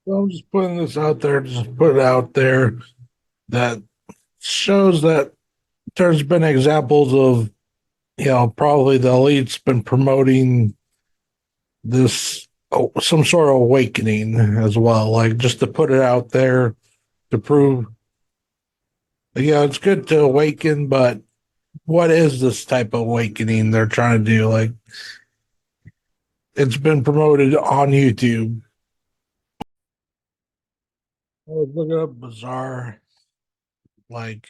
Well, I'm just putting this out there, just put it out there that shows that there's been examples of, probably the elite's been promoting this, some sort of awakening as well, like just to put it out there to prove, it's good to awaken, but what is this type of awakening they're trying to do? Like, it's been promoted on YouTube. I was looking up Bizarre, like,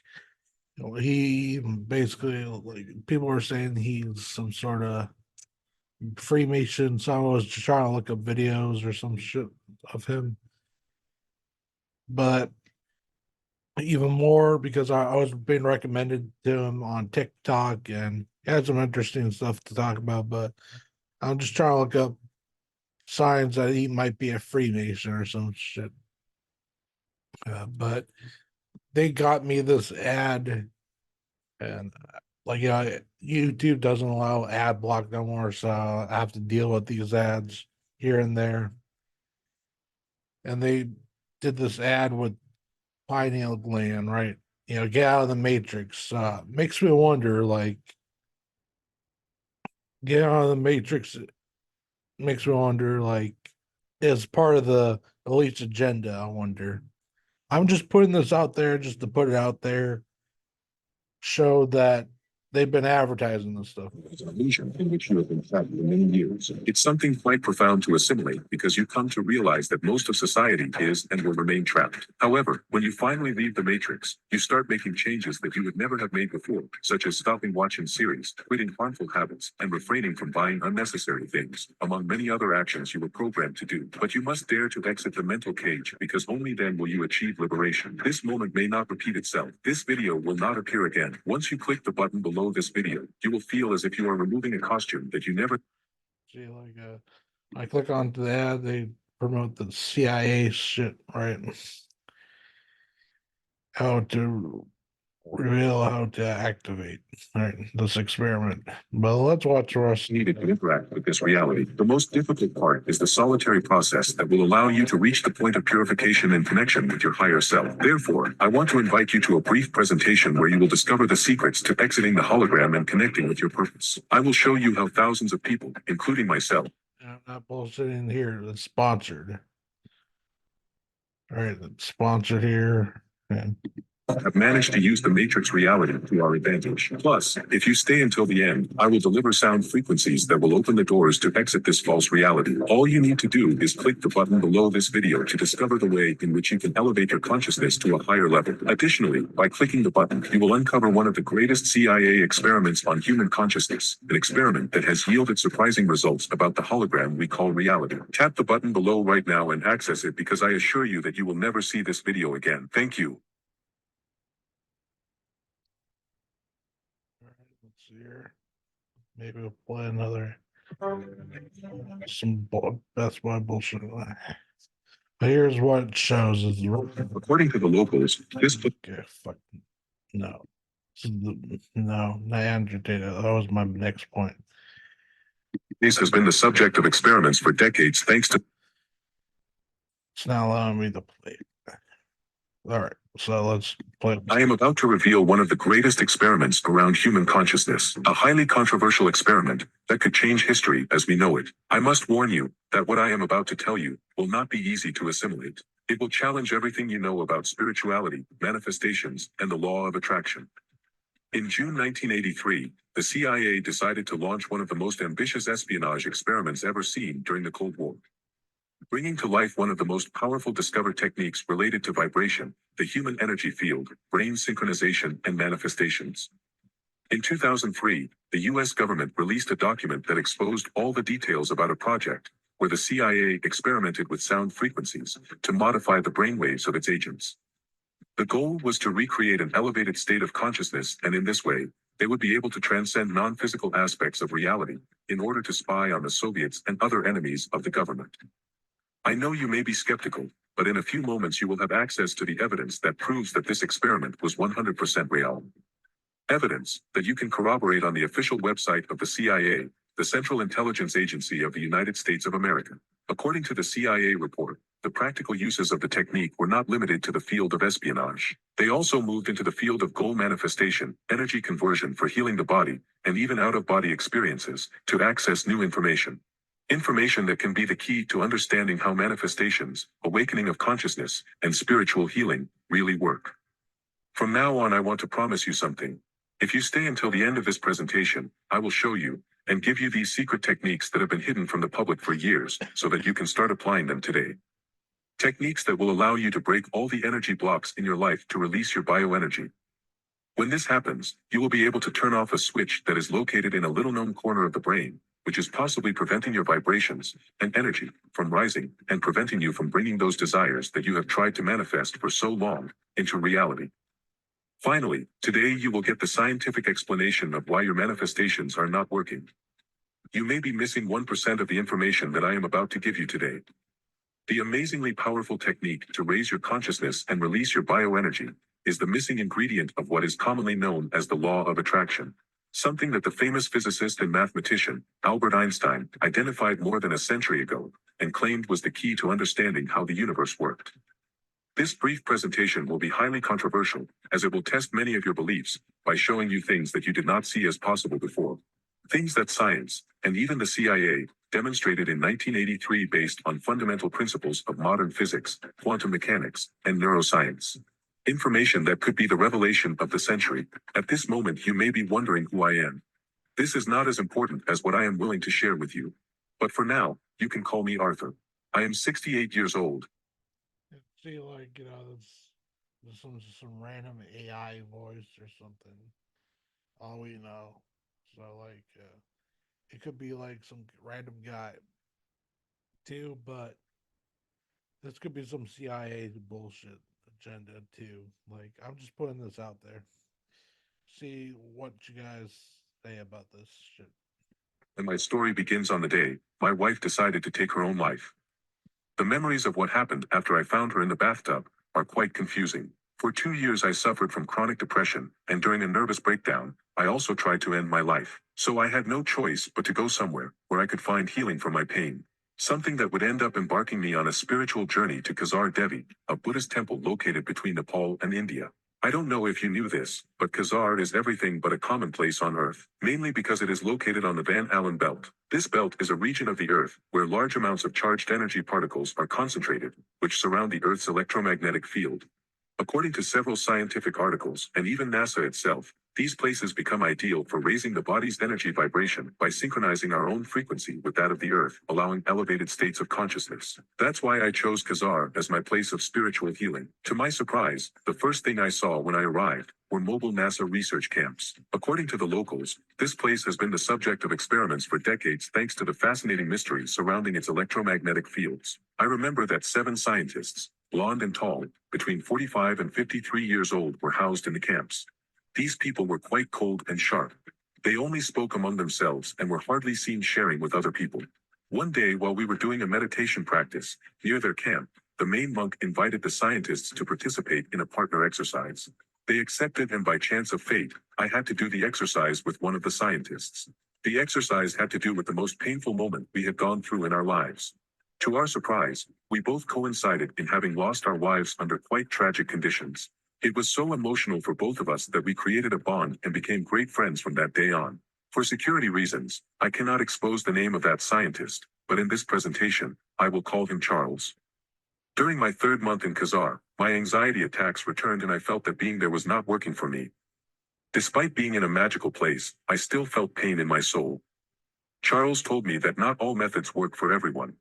he basically, like, people were saying he's some sort of Freemason. Someone was just trying to look up videos or some shit of him. But even more because I was being recommended to him on TikTok and he had some interesting stuff to talk about. But I'm just trying to look up signs that he might be a Freemason or some shit. But they got me this ad, and like, YouTube doesn't allow ad block no more, so I have to deal with these ads here and there. And they did this ad with pineal gland, right? Get out of the matrix. Makes me wonder, like, get out of the matrix. Makes me wonder, like, is part of the elite's agenda. I wonder. I'm just putting this out there just to put it out there, show that they've been advertising this stuff. It's an illusion in which you have been trapped for many years. It's something quite profound to assimilate because you come to realize that most of society is and will remain trapped. However, when you finally leave the matrix, you start making changes that you would never have made before, such as stopping watching series, quitting harmful habits, and refraining from buying unnecessary things, among many other actions you were programmed to do. But you must dare to exit the mental cage because only then will you achieve liberation. This moment may not repeat itself. This video will not appear again. Once you click the button below this video, you will feel as if you are removing a costume that you never See, like, I click onto the ad, they promote the CIA shit, right? How to reveal how to activate, right, this experiment. But let's watch the rest. needed to interact with this reality. The most difficult part is the solitary process that will allow you to reach the point of purification and connection with your higher self. Therefore, I want to invite you to a brief presentation where you will discover the secrets to exiting the hologram and connecting with your purpose. I will show you how thousands of people, including myself, I'm not bullshitting here. It's sponsored. All right, it's sponsored here. And have managed to use the matrix reality to our advantage. Plus, if you stay until the end, I will deliver sound frequencies that will open the doors to exit this false reality. All you need to do is click the button below this video to discover the way in which you can elevate your consciousness to a higher level. Additionally, by clicking the button, you will uncover one of the greatest CIA experiments on human consciousness, an experiment that has yielded surprising results about the hologram we call reality. Tap the button below right now and access it because I assure you that you will never see this video again. Thank you. all right, let's see here. Maybe we'll play another Best Buy bullshit. But here's what it shows is According to the locals, this okay, fuck no. No, not Andrew Tate. That was my next point. place has been the subject of experiments for decades thanks to It's not allowing me to play. All right, so let's play. I am about to reveal one of the greatest experiments around human consciousness, a highly controversial experiment that could change history as we know it. I must warn you that what I am about to tell you will not be easy to assimilate. It will challenge everything you know about spirituality, manifestations, and the law of attraction. In June 1983, the CIA decided to launch one of the most ambitious espionage experiments ever seen during the Cold War, bringing to life one of the most powerful discovered techniques related to vibration, the human energy field, brain synchronization, and manifestations. In 2003, the US government released a document that exposed all the details about a project where the CIA experimented with sound frequencies to modify the brainwaves of its agents. The goal was to recreate an elevated state of consciousness, and in this way, they would be able to transcend non-physical aspects of reality in order to spy on the Soviets and other enemies of the government. I know you may be skeptical, but in a few moments you will have access to the evidence that proves that this experiment was 100% real. Evidence that you can corroborate on the official website of the CIA, the Central Intelligence Agency of the United States of America. According to the CIA report, the practical uses of the technique were not limited to the field of espionage. They also moved into the field of goal manifestation, energy conversion for healing the body, and even out-of-body experiences to access new information. Information that can be the key to understanding how manifestations, awakening of consciousness, and spiritual healing really work. From now on, I want to promise you something. If you stay until the end of this presentation, I will show you and give you these secret techniques that have been hidden from the public for years so that you can start applying them today. Techniques that will allow you to break all the energy blocks in your life to release your bioenergy. When this happens, you will be able to turn off a switch that is located in a little-known corner of the brain, which is possibly preventing your vibrations and energy from rising and preventing you from bringing those desires that you have tried to manifest for so long into reality. Finally, today you will get the scientific explanation of why your manifestations are not working. You may be missing 1% of the information that I am about to give you today. The amazingly powerful technique to raise your consciousness and release your bioenergy is the missing ingredient of what is commonly known as the law of attraction. Something that the famous physicist and mathematician, Albert Einstein, identified more than a century ago and claimed was the key to understanding how the universe worked. This brief presentation will be highly controversial, as it will test many of your beliefs by showing you things that you did not see as possible before. Things that science, and even the CIA, demonstrated in 1983 based on fundamental principles of modern physics, quantum mechanics, and neuroscience. Information that could be the revelation of the century. At this moment you may be wondering who I am. This is not as important as what I am willing to share with you. But for now, you can call me Arthur. I am 68 years old. See, like, this some random AI voice or something. All we know. So, like, it could be like some random guy too, but this could be some CIA bullshit agenda too. Like, I'm just putting this out there. See what you guys say about this shit. And my story begins on the day my wife decided to take her own life. The memories of what happened after I found her in the bathtub are quite confusing. For 2 years I suffered from chronic depression, and during a nervous breakdown, I also tried to end my life. So I had no choice but to go somewhere where I could find healing for my pain. Something that would end up embarking me on a spiritual journey to Khazar Devi, a Buddhist temple located between Nepal and India. I don't know if you knew this, but Khazar is everything but a commonplace on Earth, mainly because it is located on the Van Allen belt. This belt is a region of the Earth where large amounts of charged energy particles are concentrated, which surround the Earth's electromagnetic field. According to several scientific articles and even NASA itself, these places become ideal for raising the body's energy vibration by synchronizing our own frequency with that of the Earth, allowing elevated states of consciousness. That's why I chose Khazar as my place of spiritual healing. To my surprise, the first thing I saw when I arrived were mobile NASA research camps. According to the locals, this place has been the subject of experiments for decades thanks to the fascinating mystery surrounding its electromagnetic fields. I remember that 7 scientists, blonde and tall, between 45 and 53 years old, were housed in the camps. These people were quite cold and sharp. They only spoke among themselves and were hardly seen sharing with other people. One day while we were doing a meditation practice near their camp, the main monk invited the scientists to participate in a partner exercise. They accepted, and by chance of fate, I had to do the exercise with one of the scientists. The exercise had to do with the most painful moment we had gone through in our lives. To our surprise, we both coincided in having lost our wives under quite tragic conditions. It was so emotional for both of us that we created a bond and became great friends from that day on. For security reasons, I cannot expose the name of that scientist, but in this presentation, I will call him Charles. During my 3rd month in Khazar, my anxiety attacks returned and I felt that being there was not working for me. Despite being in a magical place, I still felt pain in my soul. Charles told me that not all methods work for everyone.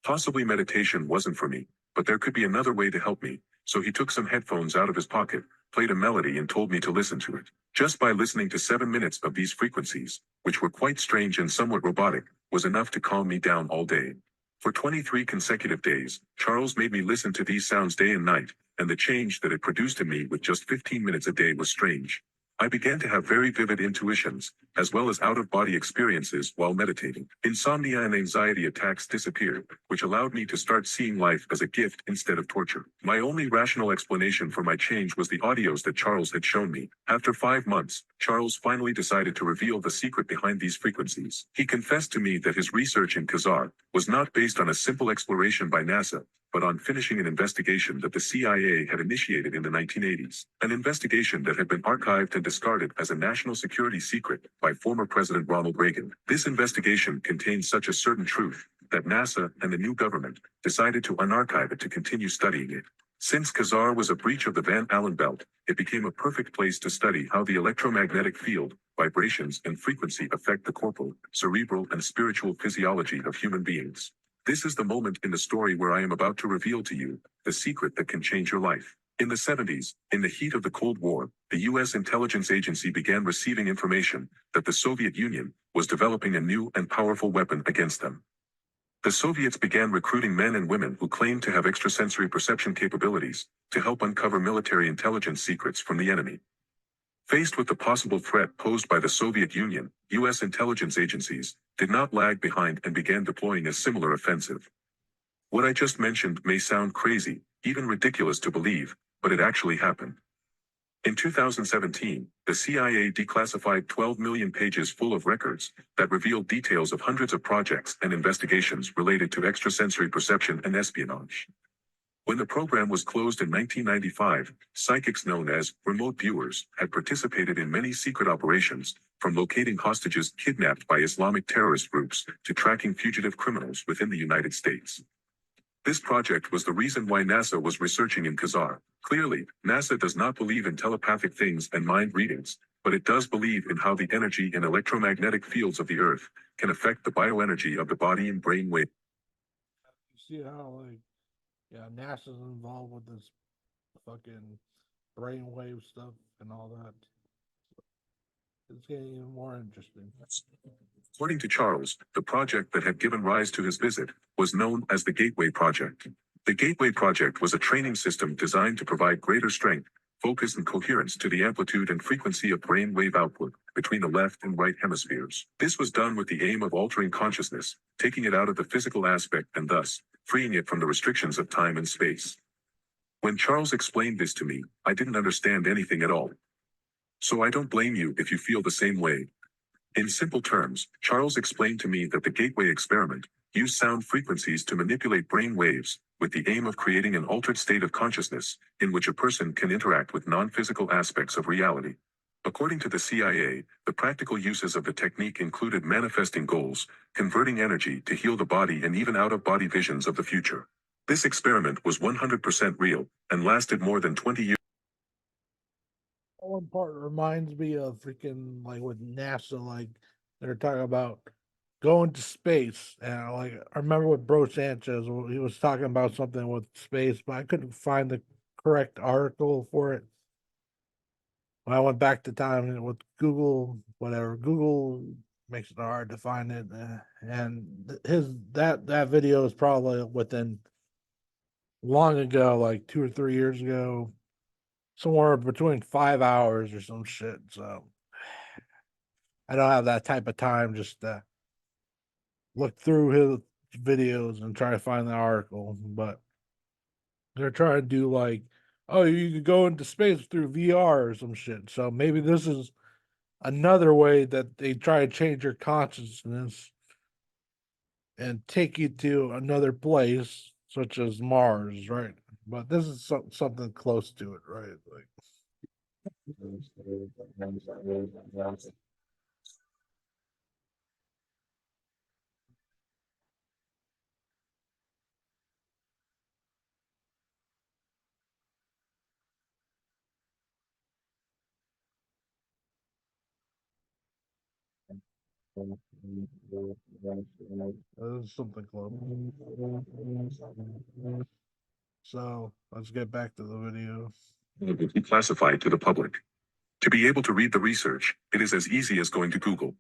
Possibly meditation wasn't for me, but there could be another way to help me, so he took some headphones out of his pocket, played a melody and told me to listen to it. Just by listening to 7 minutes of these frequencies, which were quite strange and somewhat robotic, was enough to calm me down all day. For 23 consecutive days, Charles made me listen to these sounds day and night, and the change that it produced in me with just 15 minutes a day was strange. I began to have very vivid intuitions, as well as out-of-body experiences while meditating. Insomnia and anxiety attacks disappeared, which allowed me to start seeing life as a gift instead of torture. My only rational explanation for my change was the audios that Charles had shown me. After 5 months, Charles finally decided to reveal the secret behind these frequencies. He confessed to me that his research in Khazar was not based on a simple exploration by NASA, but on finishing an investigation that the CIA had initiated in the 1980s. An investigation that had been archived and discarded as a national security secret by former President Ronald Reagan. This investigation contained such a certain truth that NASA and the new government decided to unarchive it to continue studying it. Since Khazar was a breach of the Van Allen belt, it became a perfect place to study how the electromagnetic field, vibrations, and frequency affect the corporal, cerebral, and spiritual physiology of human beings. This is the moment in the story where I am about to reveal to you the secret that can change your life. In the 70s, in the heat of the Cold War, the U.S. intelligence agency began receiving information that the Soviet Union was developing a new and powerful weapon against them. The Soviets began recruiting men and women who claimed to have extrasensory perception capabilities to help uncover military intelligence secrets from the enemy. Faced with the possible threat posed by the Soviet Union, U.S. intelligence agencies did not lag behind and began deploying a similar offensive. What I just mentioned may sound crazy, even ridiculous to believe, but it actually happened. In 2017, the CIA declassified 12 million pages full of records that revealed details of hundreds of projects and investigations related to extrasensory perception and espionage. When the program was closed in 1995, psychics known as remote viewers had participated in many secret operations, from locating hostages kidnapped by Islamic terrorist groups to tracking fugitive criminals within the United States. This project was the reason why NASA was researching in Khazar. Clearly, NASA does not believe in telepathic things and mind readings, but it does believe in how the energy and electromagnetic fields of the Earth can affect the bioenergy of the body and brain wave. You see how, like, yeah, NASA's involved with this fucking brainwave stuff and all that. It's getting even more interesting. According to Charles, the project that had given rise to his visit was known as the Gateway Project. The Gateway Project was a training system designed to provide greater strength, focus, and coherence to the amplitude and frequency of brain wave output between the left and right hemispheres. This was done with the aim of altering consciousness, taking it out of the physical aspect and thus freeing it from the restrictions of time and space. When Charles explained this to me, I didn't understand anything at all. So I don't blame you if you feel the same way. In simple terms, Charles explained to me that the Gateway experiment used sound frequencies to manipulate brain waves, with the aim of creating an altered state of consciousness, in which a person can interact with non-physical aspects of reality. According to the CIA, the practical uses of the technique included manifesting goals, converting energy to heal the body, and even out-of-body visions of the future. This experiment was 100% real, and lasted more than 20 years. One part reminds me of freaking, like, with NASA, like they're talking about going to space, and like I remember with Bro Sanchez, he was talking about something with space, but I couldn't find the correct article for it. When I went back to time with Google, whatever, Google makes it hard to find it, and that video is probably within long ago, like 2 or 3 years ago, somewhere between 5 hours or some shit. So I don't have that type of time just to look through his videos and try to find the article. But they're trying to do like, oh, you could go into space through VR or some shit. So maybe this is another way that they try to change your consciousness and take you to another place, such as Mars, right? But this is something close to it, right? Like, this is something close. So let's get back to the video. Declassified to the public. To be able to read the research, it is as easy as going to Google.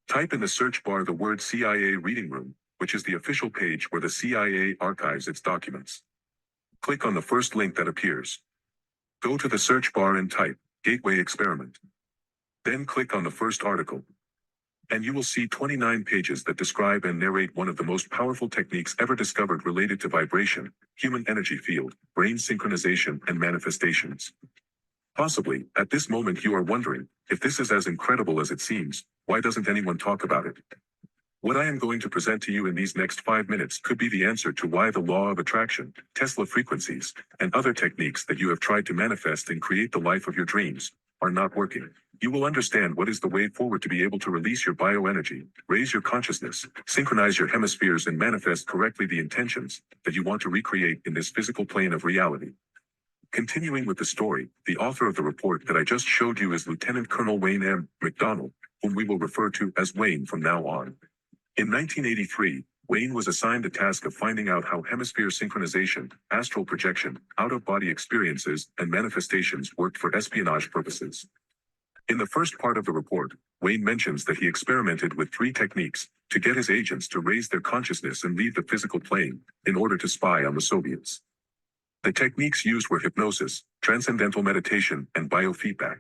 Type in the search bar the word CIA Reading Room, which is the official page where the CIA archives its documents. Click on the first link that appears. Go to the search bar and type Gateway Experiment. Then click on the first article. And you will see 29 pages that describe and narrate one of the most powerful techniques ever discovered related to vibration, human energy field, brain synchronization, and manifestations. Possibly, at this moment you are wondering, if this is as incredible as it seems, why doesn't anyone talk about it? What I am going to present to you in these next 5 minutes could be the answer to why the law of attraction, Tesla frequencies, and other techniques that you have tried to manifest and create the life of your dreams are not working. You will understand what is the way forward to be able to release your bioenergy, raise your consciousness, synchronize your hemispheres, and manifest correctly the intentions that you want to recreate in this physical plane of reality. Continuing with the story, the author of the report that I just showed you is Lieutenant Colonel Wayne M. McDonald, whom we will refer to as Wayne from now on. In 1983, Wayne was assigned the task of finding out how hemisphere synchronization, astral projection, out-of-body experiences, and manifestations worked for espionage purposes. In the first part of the report, Wayne mentions that he experimented with 3 techniques to get his agents to raise their consciousness and leave the physical plane in order to spy on the Soviets. The techniques used were hypnosis, transcendental meditation, and biofeedback.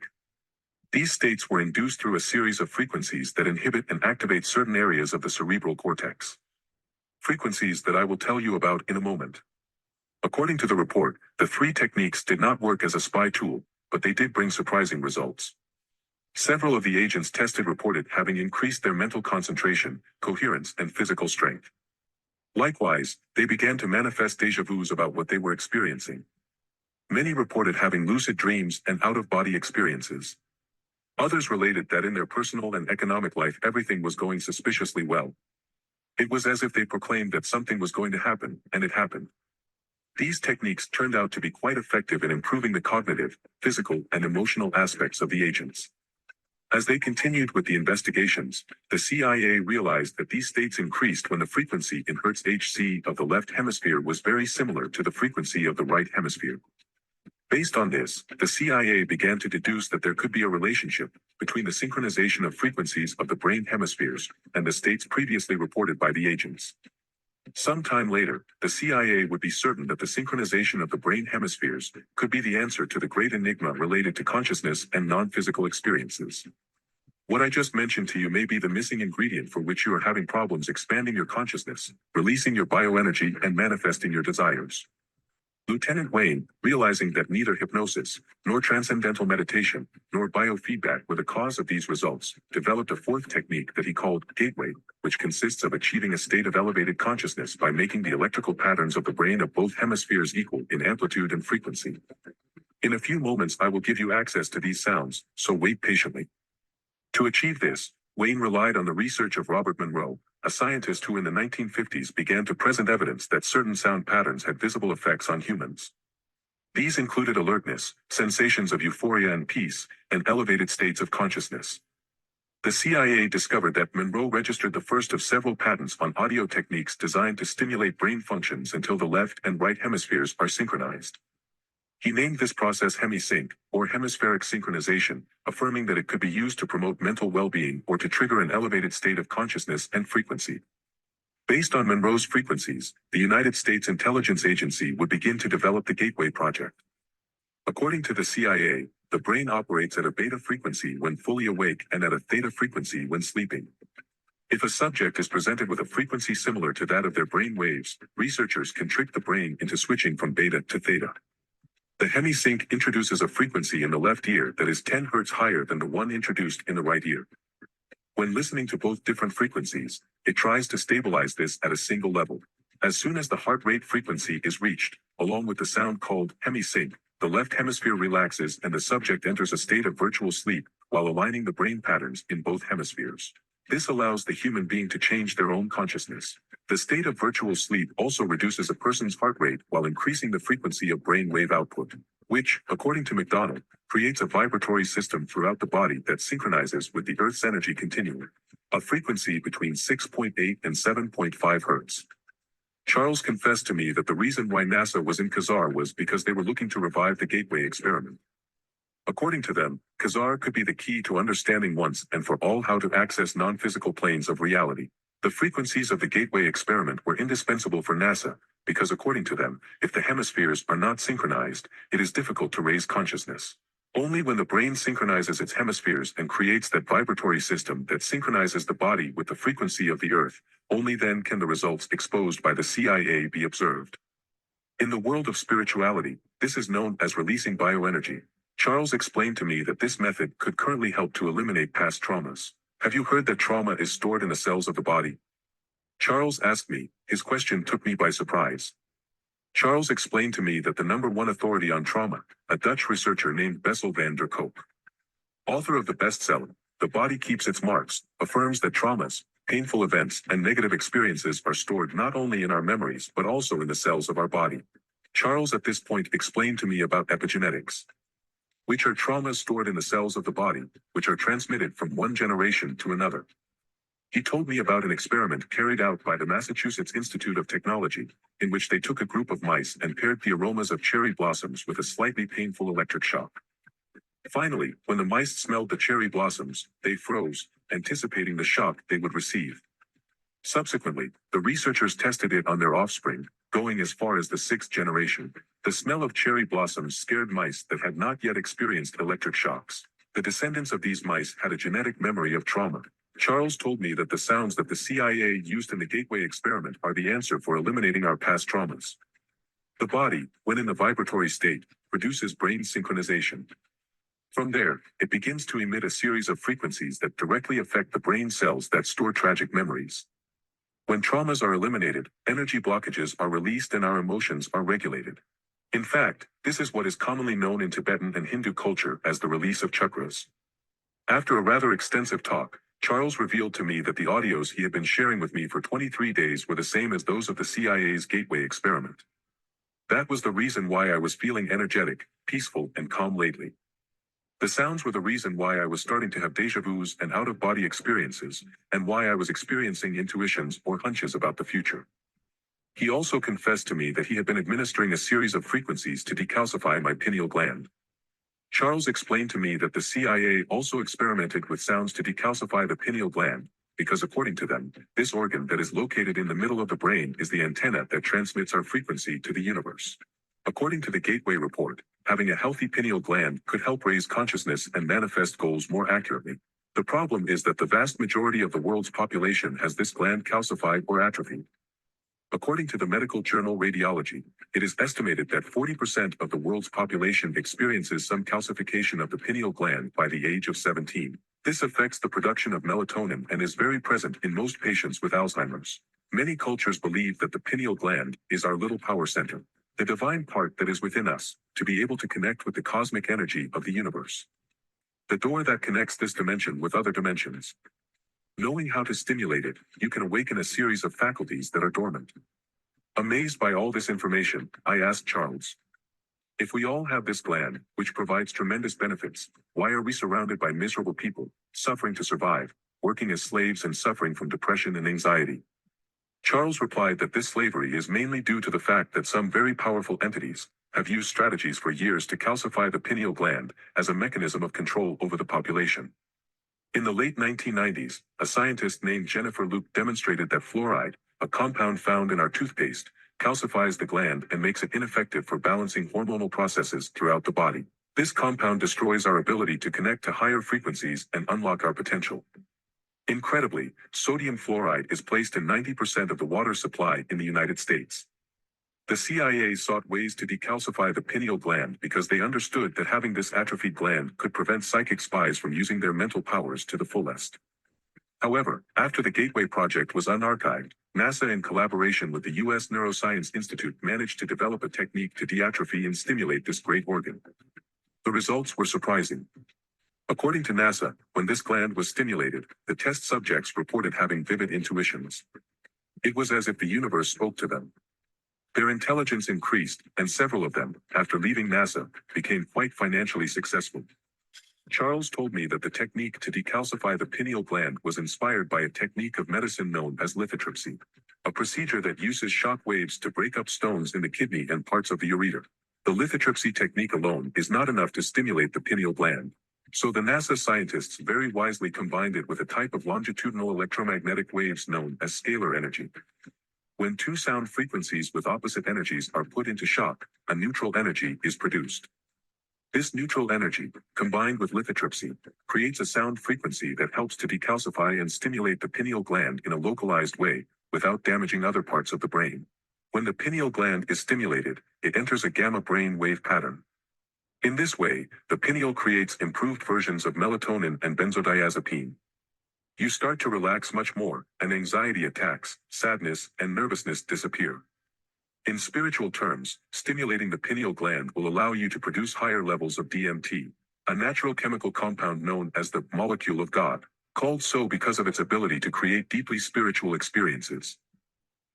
These states were induced through a series of frequencies that inhibit and activate certain areas of the cerebral cortex. Frequencies that I will tell you about in a moment. According to the report, the 3 techniques did not work as a spy tool, but they did bring surprising results. Several of the agents tested reported having increased their mental concentration, coherence, and physical strength. Likewise, they began to manifest déjà vus about what they were experiencing. Many reported having lucid dreams and out-of-body experiences. Others related that in their personal and economic life everything was going suspiciously well. It was as if they proclaimed that something was going to happen, and it happened. These techniques turned out to be quite effective in improving the cognitive, physical, and emotional aspects of the agents. As they continued with the investigations, the CIA realized that these states increased when the frequency in Hertz Hc of the left hemisphere was very similar to the frequency of the right hemisphere. Based on this, the CIA began to deduce that there could be a relationship between the synchronization of frequencies of the brain hemispheres and the states previously reported by the agents. Sometime later, the CIA would be certain that the synchronization of the brain hemispheres could be the answer to the great enigma related to consciousness and non-physical experiences. What I just mentioned to you may be the missing ingredient for which you are having problems expanding your consciousness, releasing your bioenergy, and manifesting your desires. Lieutenant Wayne, realizing that neither hypnosis, nor transcendental meditation, nor biofeedback were the cause of these results, developed a 4th technique that he called Gateway, which consists of achieving a state of elevated consciousness by making the electrical patterns of the brain of both hemispheres equal in amplitude and frequency. In a few moments I will give you access to these sounds, so wait patiently. To achieve this, Wayne relied on the research of Robert Monroe, a scientist who in the 1950s began to present evidence that certain sound patterns had visible effects on humans. These included alertness, sensations of euphoria and peace, and elevated states of consciousness. The CIA discovered that Monroe registered the first of several patents on audio techniques designed to stimulate brain functions until the left and right hemispheres are synchronized. He named this process hemisync, or hemispheric synchronization, affirming that it could be used to promote mental well-being or to trigger an elevated state of consciousness and frequency. Based on Monroe's frequencies, the United States Intelligence Agency would begin to develop the Gateway Project. According to the CIA, the brain operates at a beta frequency when fully awake and at a theta frequency when sleeping. If a subject is presented with a frequency similar to that of their brain waves, researchers can trick the brain into switching from beta to theta. The hemisync introduces a frequency in the left ear that is 10 Hz higher than the one introduced in the right ear. When listening to both different frequencies, it tries to stabilize this at a single level. As soon as the heart rate frequency is reached, along with the sound called hemisync, the left hemisphere relaxes and the subject enters a state of virtual sleep, while aligning the brain patterns in both hemispheres. This allows the human being to change their own consciousness. The state of virtual sleep also reduces a person's heart rate while increasing the frequency of brain wave output, which, according to McDonald, creates a vibratory system throughout the body that synchronizes with the Earth's energy continuum, a frequency between 6.8 and 7.5 Hz. Charles confessed to me that the reason why NASA was in Khazar was because they were looking to revive the Gateway experiment. According to them, Khazar could be the key to understanding once and for all how to access non-physical planes of reality. The frequencies of the Gateway experiment were indispensable for NASA, because according to them, if the hemispheres are not synchronized, it is difficult to raise consciousness. Only when the brain synchronizes its hemispheres and creates that vibratory system that synchronizes the body with the frequency of the Earth, only then can the results exposed by the CIA be observed. In the world of spirituality, this is known as releasing bioenergy. Charles explained to me that this method could currently help to eliminate past traumas. Have you heard that trauma is stored in the cells of the body? Charles asked me. His question took me by surprise. Charles explained to me that the number one authority on trauma, a Dutch researcher named Bessel van der Kolk, author of the bestseller, The Body Keeps Its Marks, affirms that traumas, painful events, and negative experiences are stored not only in our memories but also in the cells of our body. Charles at this point explained to me about epigenetics, which are traumas stored in the cells of the body, which are transmitted from one generation to another. He told me about an experiment carried out by the Massachusetts Institute of Technology, in which they took a group of mice and paired the aromas of cherry blossoms with a slightly painful electric shock. Finally, when the mice smelled the cherry blossoms, they froze, anticipating the shock they would receive. Subsequently, the researchers tested it on their offspring, going as far as the sixth generation. The smell of cherry blossoms scared mice that had not yet experienced electric shocks. The descendants of these mice had a genetic memory of trauma. Charles told me that the sounds that the CIA used in the Gateway experiment are the answer for eliminating our past traumas. The body, when in the vibratory state, produces brain synchronization. From there, it begins to emit a series of frequencies that directly affect the brain cells that store tragic memories. When traumas are eliminated, energy blockages are released and our emotions are regulated. In fact, this is what is commonly known in Tibetan and Hindu culture as the release of chakras. After a rather extensive talk, Charles revealed to me that the audios he had been sharing with me for 23 days were the same as those of the CIA's Gateway experiment. That was the reason why I was feeling energetic, peaceful, and calm lately. The sounds were the reason why I was starting to have déjà vus and out-of-body experiences, and why I was experiencing intuitions or hunches about the future. He also confessed to me that he had been administering a series of frequencies to decalcify my pineal gland. Charles explained to me that the CIA also experimented with sounds to decalcify the pineal gland, because according to them, this organ that is located in the middle of the brain is the antenna that transmits our frequency to the universe. According to the Gateway report, having a healthy pineal gland could help raise consciousness and manifest goals more accurately. The problem is that the vast majority of the world's population has this gland calcified or atrophied. According to the medical journal Radiology, it is estimated that 40% of the world's population experiences some calcification of the pineal gland by the age of 17. This affects the production of melatonin and is very present in most patients with Alzheimer's. Many cultures believe that the pineal gland is our little power center, the divine part that is within us, to be able to connect with the cosmic energy of the universe. The door that connects this dimension with other dimensions. Knowing how to stimulate it, you can awaken a series of faculties that are dormant. Amazed by all this information, I asked Charles, if we all have this gland, which provides tremendous benefits, why are we surrounded by miserable people, suffering to survive, working as slaves and suffering from depression and anxiety? Charles replied that this slavery is mainly due to the fact that some very powerful entities have used strategies for years to calcify the pineal gland as a mechanism of control over the population. In the late 1990s, a scientist named Jennifer Luke demonstrated that fluoride, a compound found in our toothpaste, calcifies the gland and makes it ineffective for balancing hormonal processes throughout the body. This compound destroys our ability to connect to higher frequencies and unlock our potential. Incredibly, sodium fluoride is placed in 90% of the water supply in the United States. The CIA sought ways to decalcify the pineal gland because they understood that having this atrophied gland could prevent psychic spies from using their mental powers to the fullest. However, after the Gateway project was unarchived, NASA in collaboration with the U.S. Neuroscience Institute managed to develop a technique to deatrophy and stimulate this great organ. The results were surprising. According to NASA, when this gland was stimulated, the test subjects reported having vivid intuitions. It was as if the universe spoke to them. Their intelligence increased, and several of them, after leaving NASA, became quite financially successful. Charles told me that the technique to decalcify the pineal gland was inspired by a technique of medicine known as lithotripsy, a procedure that uses shock waves to break up stones in the kidney and parts of the ureter. The lithotripsy technique alone is not enough to stimulate the pineal gland. So the NASA scientists very wisely combined it with a type of longitudinal electromagnetic waves known as scalar energy. When two sound frequencies with opposite energies are put into shock, a neutral energy is produced. This neutral energy, combined with lithotripsy, creates a sound frequency that helps to decalcify and stimulate the pineal gland in a localized way, without damaging other parts of the brain. When the pineal gland is stimulated, it enters a gamma brain wave pattern. In this way, the pineal creates improved versions of melatonin and benzodiazepine. You start to relax much more, and anxiety attacks, sadness, and nervousness disappear. In spiritual terms, stimulating the pineal gland will allow you to produce higher levels of DMT, a natural chemical compound known as the molecule of God, called so because of its ability to create deeply spiritual experiences.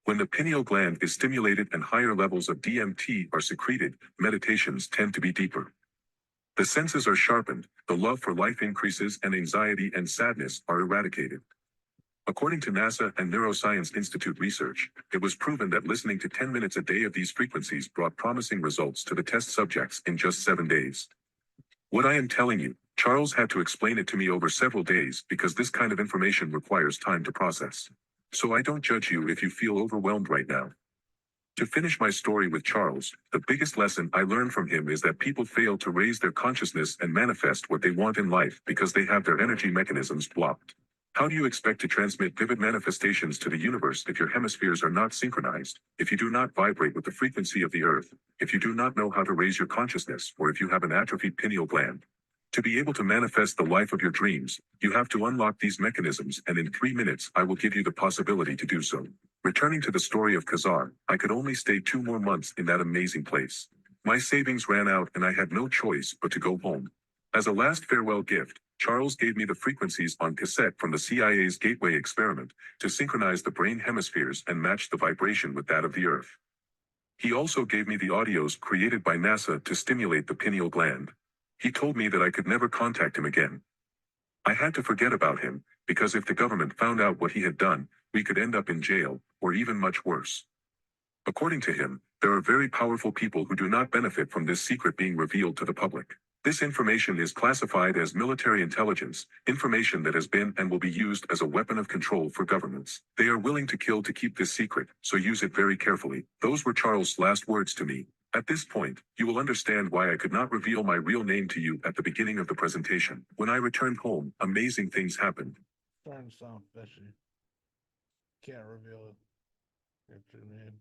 When the pineal gland is stimulated and higher levels of DMT are secreted, meditations tend to be deeper. The senses are sharpened, the love for life increases, and anxiety and sadness are eradicated. According to NASA and Neuroscience Institute research, it was proven that listening to 10 minutes a day of these frequencies brought promising results to the test subjects in just 7 days. What I am telling you, Charles had to explain it to me over several days because this kind of information requires time to process. So I don't judge you if you feel overwhelmed right now. To finish my story with Charles, the biggest lesson I learned from him is that people fail to raise their consciousness and manifest what they want in life because they have their energy mechanisms blocked. How do you expect to transmit vivid manifestations to the universe if your hemispheres are not synchronized, if you do not vibrate with the frequency of the earth, if you do not know how to raise your consciousness, or if you have an atrophied pineal gland? To be able to manifest the life of your dreams, you have to unlock these mechanisms, and in 3 minutes I will give you the possibility to do so. Returning to the story of Khazar, I could only stay 2 more months in that amazing place. My savings ran out and I had no choice but to go home. As a last farewell gift, Charles gave me the frequencies on cassette from the CIA's Gateway experiment to synchronize the brain hemispheres and match the vibration with that of the Earth. He also gave me the audios created by NASA to stimulate the pineal gland. He told me that I could never contact him again. I had to forget about him, because if the government found out what he had done, we could end up in jail, or even much worse. According to him, there are very powerful people who do not benefit from this secret being revealed to the public. This information is classified as military intelligence, information that has been and will be used as a weapon of control for governments. They are willing to kill to keep this secret, so use it very carefully. Those were Charles' last words to me. At this point, you will understand why I could not reveal my real name to you at the beginning of the presentation. When I returned home, amazing things happened. Starting to sound fishy. Can't reveal it. It's your name.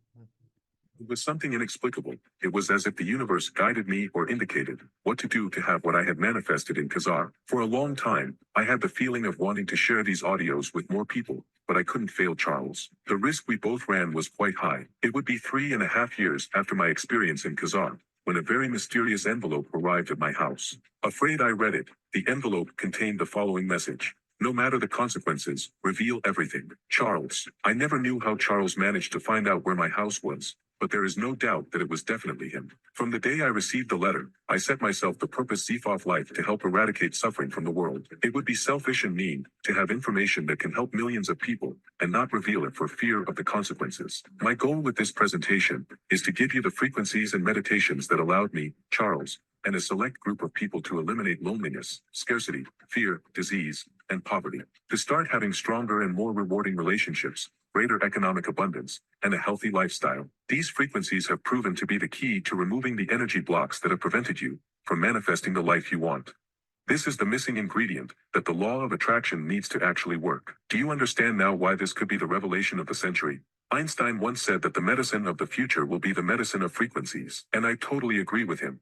It was something inexplicable. It was as if the universe guided me or indicated what to do to have what I had manifested in Khazar. For a long time, I had the feeling of wanting to share these audios with more people, but I couldn't fail Charles. The risk we both ran was quite high. It would be 3.5 years after my experience in Khazar, when a very mysterious envelope arrived at my house. Afraid I read it, the envelope contained the following message. No matter the consequences, reveal everything. Charles. I never knew how Charles managed to find out where my house was, but there is no doubt that it was definitely him. From the day I received the letter, I set myself the purpose Zephof life to help eradicate suffering from the world. It would be selfish and mean to have information that can help millions of people and not reveal it for fear of the consequences. My goal with this presentation is to give you the frequencies and meditations that allowed me, Charles, and a select group of people to eliminate loneliness, scarcity, fear, disease, and poverty, to start having stronger and more rewarding relationships, greater economic abundance, and a healthy lifestyle. These frequencies have proven to be the key to removing the energy blocks that have prevented you from manifesting the life you want. This is the missing ingredient that the law of attraction needs to actually work. Do you understand now why this could be the revelation of the century? Einstein once said that the medicine of the future will be the medicine of frequencies, and I totally agree with him.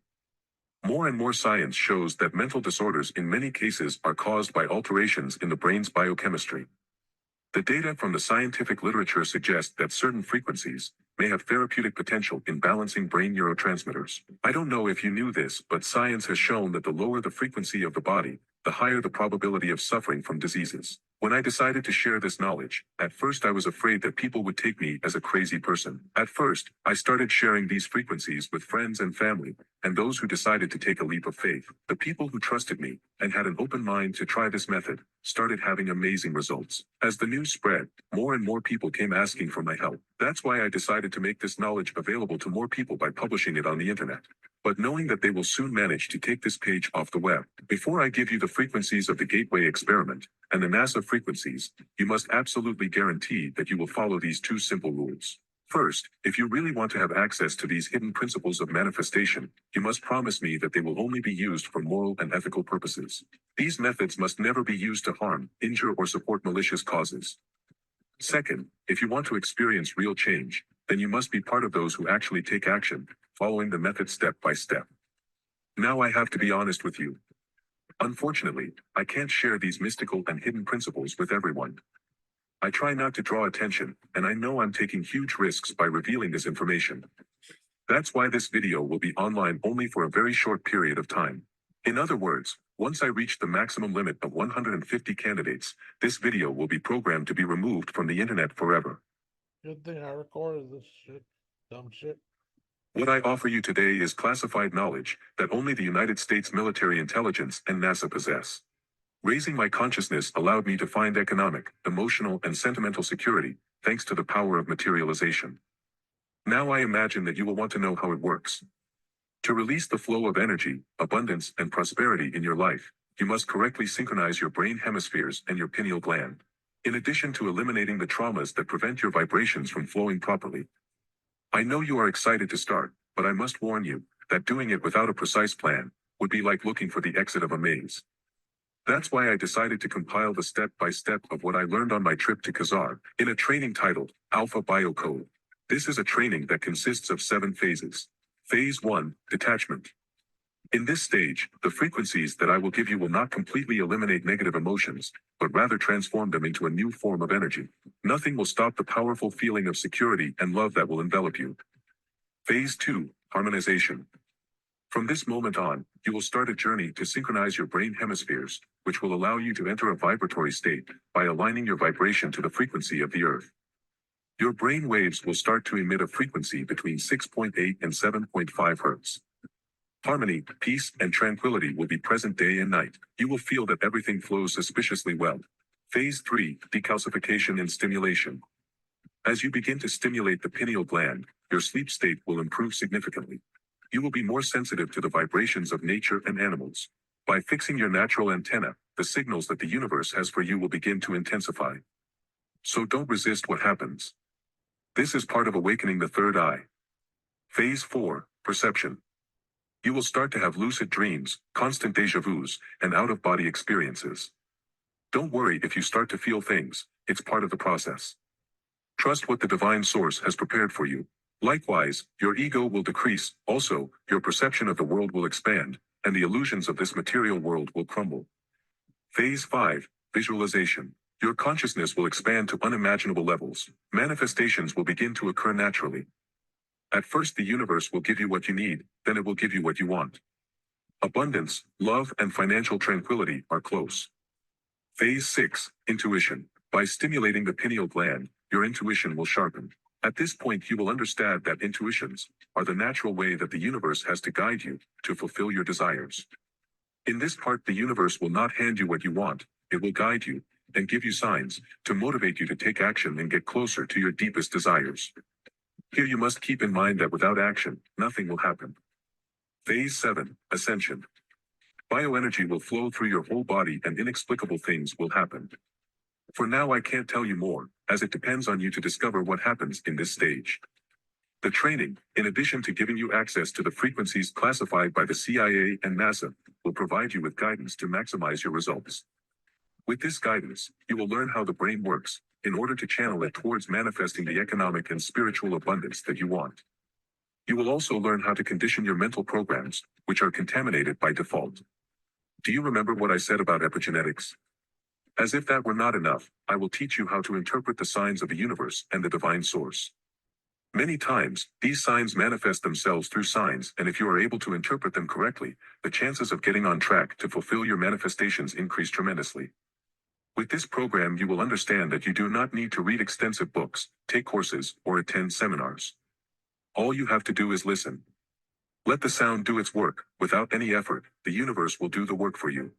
More and more science shows that mental disorders in many cases are caused by alterations in the brain's biochemistry. The data from the scientific literature suggest that certain frequencies may have therapeutic potential in balancing brain neurotransmitters. I don't know if you knew this, but science has shown that the lower the frequency of the body, the higher the probability of suffering from diseases. When I decided to share this knowledge, at first I was afraid that people would take me as a crazy person. At first, I started sharing these frequencies with friends and family, and those who decided to take a leap of faith. The people who trusted me and had an open mind to try this method started having amazing results. As the news spread, more and more people came asking for my help. That's why I decided to make this knowledge available to more people by publishing it on the internet. But knowing that they will soon manage to take this page off the web. Before I give you the frequencies of the Gateway experiment and the NASA frequencies, you must absolutely guarantee that you will follow these 2 simple rules. First, if you really want to have access to these hidden principles of manifestation, you must promise me that they will only be used for moral and ethical purposes. These methods must never be used to harm, injure, or support malicious causes. Second, if you want to experience real change, then you must be part of those who actually take action, following the method step by step. Now I have to be honest with you. Unfortunately, I can't share these mystical and hidden principles with everyone. I try not to draw attention, and I know I'm taking huge risks by revealing this information. That's why this video will be online only for a very short period of time. In other words, once I reach the maximum limit of 150 candidates, this video will be programmed to be removed from the internet forever. Good thing I recorded this shit. Dumb shit. What I offer you today is classified knowledge that only the United States military intelligence and NASA possess. Raising my consciousness allowed me to find economic, emotional, and sentimental security, thanks to the power of materialization. Now I imagine that you will want to know how it works. To release the flow of energy, abundance, and prosperity in your life, you must correctly synchronize your brain hemispheres and your pineal gland. In addition to eliminating the traumas that prevent your vibrations from flowing properly. I know you are excited to start, but I must warn you that doing it without a precise plan would be like looking for the exit of a maze. That's why I decided to compile the step-by-step of what I learned on my trip to Khazar in a training titled Alpha Biocode. This is a training that consists of 7 phases. Phase 1, Detachment. In this stage, the frequencies that I will give you will not completely eliminate negative emotions, but rather transform them into a new form of energy. Nothing will stop the powerful feeling of security and love that will envelop you. Phase 2, Harmonization. From this moment on, you will start a journey to synchronize your brain hemispheres, which will allow you to enter a vibratory state by aligning your vibration to the frequency of the earth. Your brain waves will start to emit a frequency between 6.8 and 7.5 hertz. Harmony, peace, and tranquility will be present day and night. You will feel that everything flows suspiciously well. Phase 3, Decalcification and Stimulation. As you begin to stimulate the pineal gland, your sleep state will improve significantly. You will be more sensitive to the vibrations of nature and animals. By fixing your natural antenna, the signals that the universe has for you will begin to intensify. So don't resist what happens. This is part of awakening the third eye. Phase 4, Perception. You will start to have lucid dreams, constant déjà vus, and out-of-body experiences. Don't worry if you start to feel things, it's part of the process. Trust what the divine source has prepared for you. Likewise, your ego will decrease, also, your perception of the world will expand, and the illusions of this material world will crumble. Phase 5, Visualization. Your consciousness will expand to unimaginable levels. Manifestations will begin to occur naturally. At first the universe will give you what you need, then it will give you what you want. Abundance, love, and financial tranquility are close. Phase 6, Intuition. By stimulating the pineal gland, your intuition will sharpen. At this point you will understand that intuitions are the natural way that the universe has to guide you to fulfill your desires. In this part the universe will not hand you what you want, it will guide you and give you signs to motivate you to take action and get closer to your deepest desires. Here you must keep in mind that without action, nothing will happen. Phase 7, Ascension. Bioenergy will flow through your whole body and inexplicable things will happen. For now I can't tell you more, as it depends on you to discover what happens in this stage. The training, in addition to giving you access to the frequencies classified by the CIA and NASA, will provide you with guidance to maximize your results. With this guidance, you will learn how the brain works, in order to channel it towards manifesting the economic and spiritual abundance that you want. You will also learn how to condition your mental programs, which are contaminated by default. Do you remember what I said about epigenetics? As if that were not enough, I will teach you how to interpret the signs of the universe and the divine source. Many times, these signs manifest themselves through signs, and if you are able to interpret them correctly, the chances of getting on track to fulfill your manifestations increase tremendously. With this program you will understand that you do not need to read extensive books, take courses, or attend seminars. All you have to do is listen. Let the sound do its work. Without any effort, the universe will do the work for you.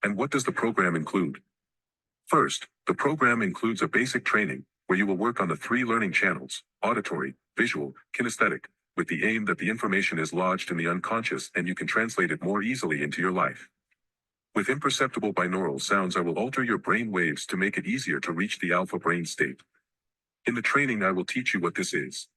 And what does the program include? First, the program includes a basic training, where you will work on the 3 learning channels, auditory, visual, kinesthetic, with the aim that the information is lodged in the unconscious and you can translate it more easily into your life. With imperceptible binaural sounds I will alter your brain waves to make it easier to reach the alpha brain state. In the training I will teach you what this is.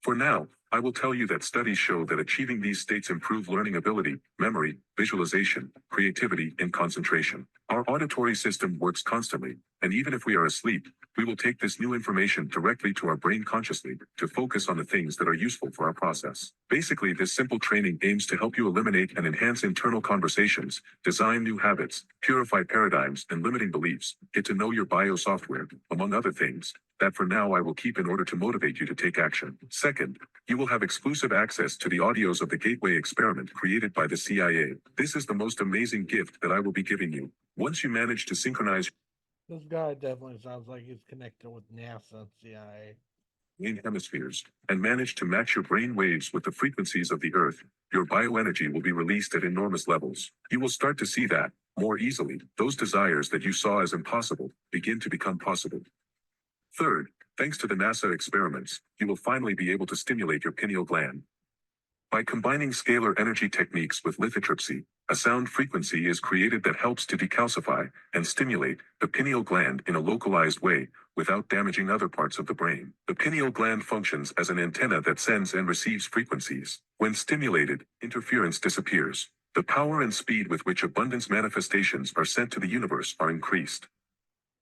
For now, I will tell you that studies show that achieving these states improve learning ability, memory, visualization, creativity, and concentration. Our auditory system works constantly, and even if we are asleep, We will take this new information directly to our brain consciously to focus on the things that are useful for our process. Basically, this simple training aims to help you eliminate and enhance internal conversations, design new habits, purify paradigms and limiting beliefs, get to know your bio software, among other things, that for now I will keep in order to motivate you to take action. Second, you will have exclusive access to the audios of the Gateway experiment created by the CIA. This is the most amazing gift that I will be giving you. Once you manage to synchronize This guy definitely sounds like he's connected with NASA and CIA. brain hemispheres and manage to match your brain waves with the frequencies of the Earth, your bioenergy will be released at enormous levels. You will start to see that, more easily, those desires that you saw as impossible begin to become possible. Third, thanks to the NASA experiments, you will finally be able to stimulate your pineal gland. By combining scalar energy techniques with lithotripsy, a sound frequency is created that helps to decalcify and stimulate the pineal gland in a localized way without damaging other parts of the brain. The pineal gland functions as an antenna that sends and receives frequencies. When stimulated, interference disappears. The power and speed with which abundance manifestations are sent to the universe are increased.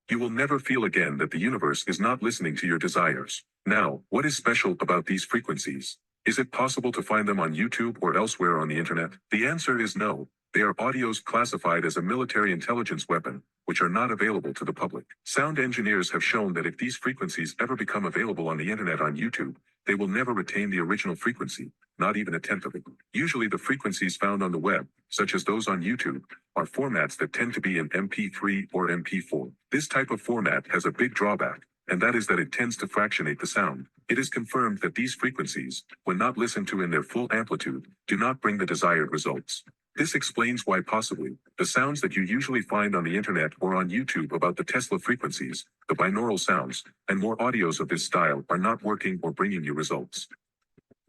You will never feel again that the universe is not listening to your desires. Now, what is special about these frequencies? Is it possible to find them on YouTube or elsewhere on the internet? The answer is no. They are audios classified as a military intelligence weapon, which are not available to the public. Sound engineers have shown that if these frequencies ever become available on the internet on YouTube, they will never retain the original frequency, not even a tenth of it. Usually the frequencies found on the web, such as those on YouTube, are formats that tend to be in MP3 or MP4. This type of format has a big drawback, and that is that it tends to fractionate the sound. It is confirmed that these frequencies, when not listened to in their full amplitude, do not bring the desired results. This explains why possibly, the sounds that you usually find on the internet or on YouTube about the Tesla frequencies, the binaural sounds, and more audios of this style are not working or bringing you results.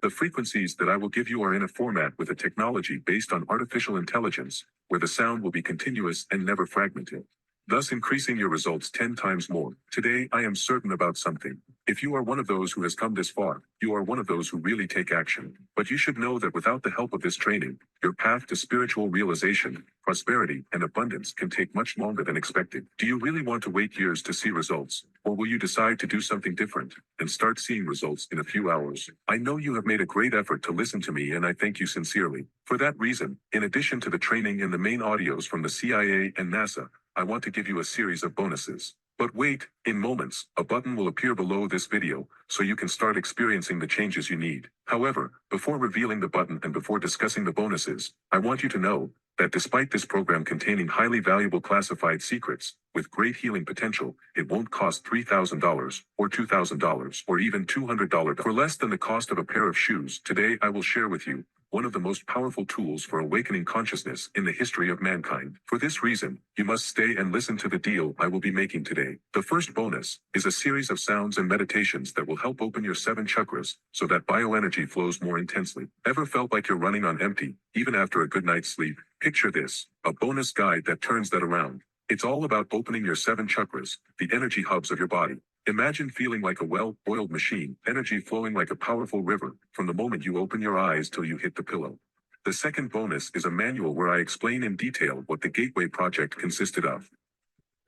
The frequencies that I will give you are in a format with a technology based on artificial intelligence, where the sound will be continuous and never fragmented, thus increasing your results 10 times more. Today, I am certain about something. If you are one of those who has come this far, you are one of those who really take action. But you should know that without the help of this training, your path to spiritual realization, prosperity, and abundance can take much longer than expected. Do you really want to wait years to see results? Or will you decide to do something different and start seeing results in a few hours? I know you have made a great effort to listen to me and I thank you sincerely. For that reason, in addition to the training and the main audios from the CIA and NASA, I want to give you a series of bonuses. But wait, in moments, a button will appear below this video, so you can start experiencing the changes you need. However, before revealing the button and before discussing the bonuses, I want you to know that despite this program containing highly valuable classified secrets, with great healing potential, it won't cost $3,000, or $2,000, or even $200 for less than the cost of a pair of shoes. Today I will share with you one of the most powerful tools for awakening consciousness in the history of mankind. For this reason, you must stay and listen to the deal I will be making today. The first bonus is a series of sounds and meditations that will help open your 7 chakras so that bioenergy flows more intensely. Ever felt like you're running on empty, even after a good night's sleep? Picture this, a bonus guide that turns that around. It's all about opening your 7 chakras, the energy hubs of your body. Imagine feeling like a well-oiled machine, energy flowing like a powerful river, from the moment you open your eyes till you hit the pillow. The second bonus is a manual where I explain in detail what the Gateway project consisted of.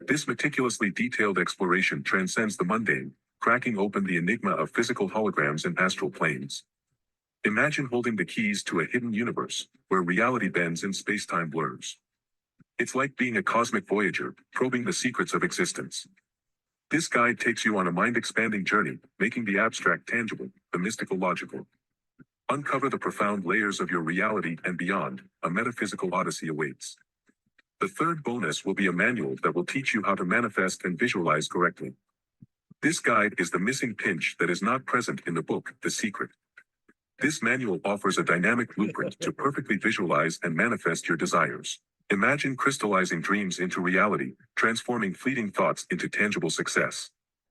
This meticulously detailed exploration transcends the mundane, cracking open the enigma of physical holograms and astral planes. Imagine holding the keys to a hidden universe, where reality bends and space-time blurs. It's like being a cosmic voyager, probing the secrets of existence. This guide takes you on a mind-expanding journey, making the abstract tangible, the mystical logical. Uncover the profound layers of your reality and beyond, a metaphysical odyssey awaits. The third bonus will be a manual that will teach you how to manifest and visualize correctly. This guide is the missing pinch that is not present in the book, The Secret. This manual offers a dynamic blueprint to perfectly visualize and manifest your desires. Imagine crystallizing dreams into reality, transforming fleeting thoughts into tangible success.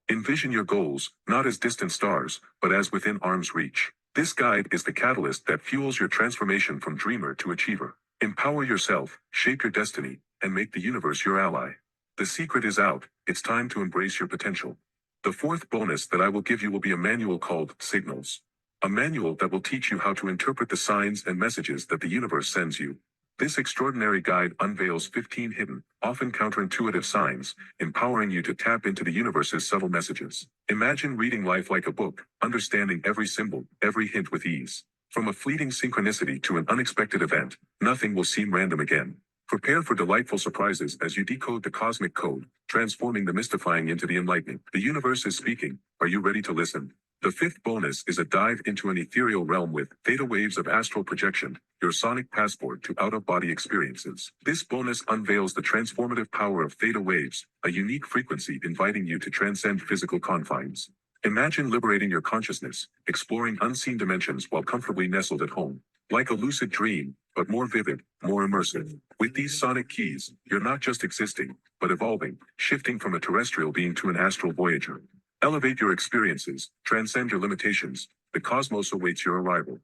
Envision your goals, not as distant stars, but as within arm's reach. This guide is the catalyst that fuels your transformation from dreamer to achiever. Empower yourself, shape your destiny, and make the universe your ally. The secret is out, it's time to embrace your potential. The fourth bonus that I will give you will be a manual called Signals. A manual that will teach you how to interpret the signs and messages that the universe sends you. This extraordinary guide unveils 15 hidden, often counterintuitive signs, empowering you to tap into the universe's subtle messages. Imagine reading life like a book, understanding every symbol, every hint with ease. From a fleeting synchronicity to an unexpected event, nothing will seem random again. Prepare for delightful surprises as you decode the cosmic code, transforming the mystifying into the enlightening. The universe is speaking. Are you ready to listen? The fifth bonus is a dive into an ethereal realm with theta waves of astral projection, your sonic passport to out-of-body experiences. This bonus unveils the transformative power of theta waves, a unique frequency inviting you to transcend physical confines. Imagine liberating your consciousness, exploring unseen dimensions while comfortably nestled at home. Like a lucid dream, but more vivid, more immersive. With these sonic keys, you're not just existing, but evolving, shifting from a terrestrial being to an astral voyager. Elevate your experiences, transcend your limitations. The cosmos awaits your arrival.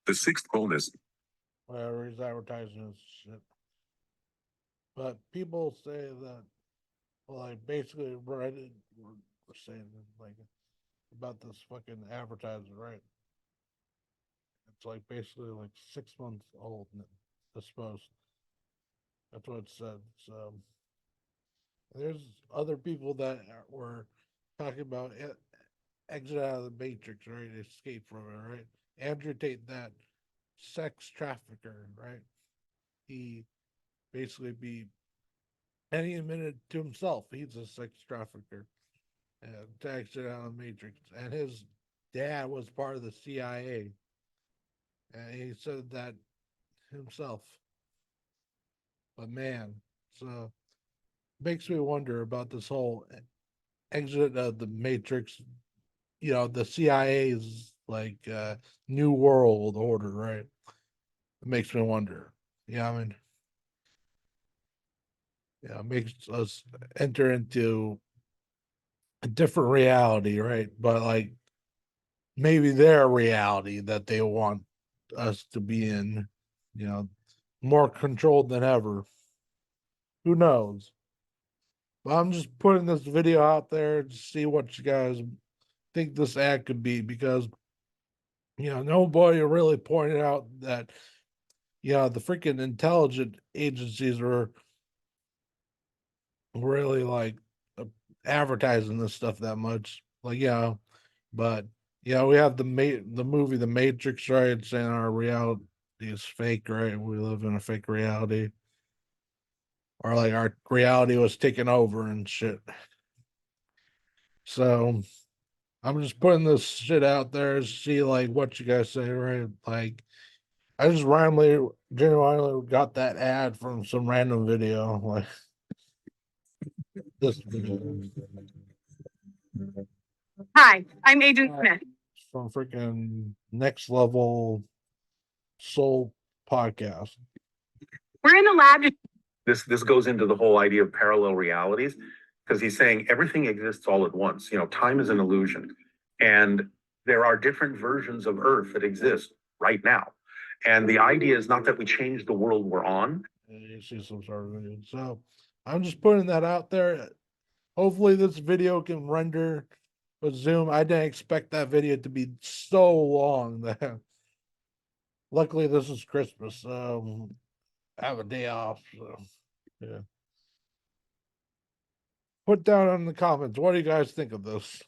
The sixth bonus. Whatever, he's advertising this shit. But people say that, well, like, basically, Reddit were saying, like, about this fucking advertising, right? It's like basically like 6 months old, I suppose. That's what it said. So there's other people that were talking about exit out of the matrix, right? Escape from it, right? Andrew Tate, that sex trafficker, right? He basically be, and he admitted to himself he's a sex trafficker and to exit out of the matrix. And his dad was part of the CIA, and he said that himself. But man, so makes me wonder about this whole exit of the matrix. You know, the CIA's like new world order, right? It makes me wonder. Yeah, I mean, yeah, it makes us enter into a different reality, right? But like maybe their reality that they want us to be in, you know, more controlled than ever. Who knows? But I'm just putting this video out there to see what you guys think this ad could be, because nobody really pointed out that the freaking intelligence agencies were really like advertising this stuff that much. Like, but we have the movie The Matrix, right? Saying our reality is fake, right? We live in a fake reality. Or like our reality was taken over and shit. So I'm just putting this shit out there to see like what you guys say, right? Like I just randomly, genuinely got that ad from some random video, like this video. Hi, I'm Agent Smith. From freaking Next Level Soul podcast. We're in the lab. This goes into the whole idea of parallel realities, because he's saying everything exists all at once. Time is an illusion, and there are different versions of Earth that exist right now. And the idea is not that we change the world we're on. You see some sort of video. So I'm just putting that out there. Hopefully this video can render with Zoom. I didn't expect that video to be so long that luckily this is Christmas. I have a day off. So yeah. Put down in the comments, what do you guys think of this?